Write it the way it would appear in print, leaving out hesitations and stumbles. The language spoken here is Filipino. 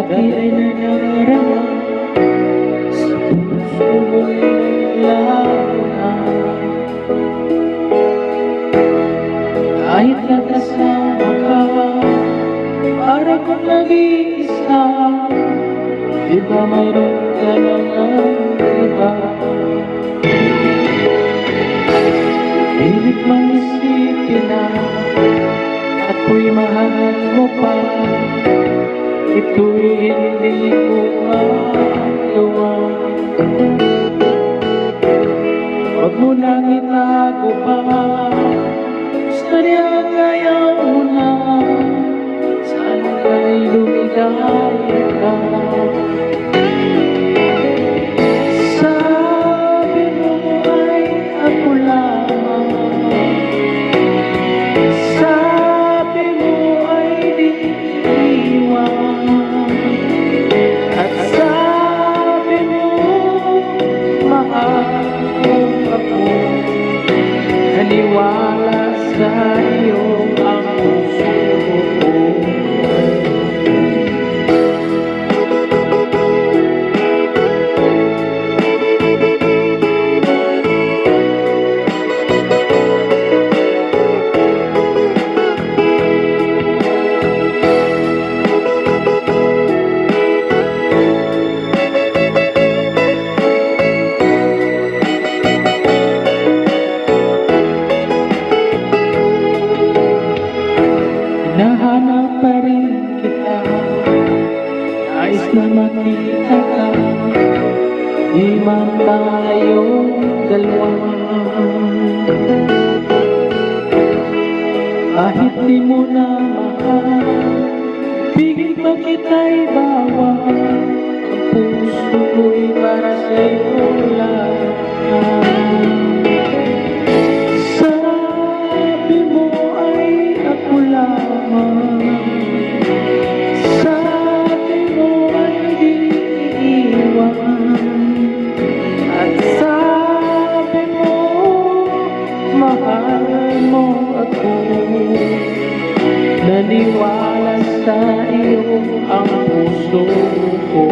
Dati ay nangarama sa puso mo'y naglaho na. Kahit nakasama ka, para kong nag-iisa. Di ba mayroon ka namang iba? Pilit mang isipin na ako'y mahal mo pa. Ito'y hindi ko magawa. Huwag mo nang itago pa, sadyang ayaw mo na. Sana'y lumigaya ka. Sabi mo ay ako lamang, sabi mo ay di iwan, at sabi mo mahal mo ako. Naniwala sa iyo ang puso ko. Hinahanap pa rin kita, nais na makita ka. Di man tayong dalawa, kahit di mo na mahal, bigit pa kita'y bawal. Ang puso ko'y para sa'yo lang. Sabi mo ay ako lamang, sabi mo ay di iiwan, at sabi mo mahal mo ako. Naniwala sa iyo ang puso ko.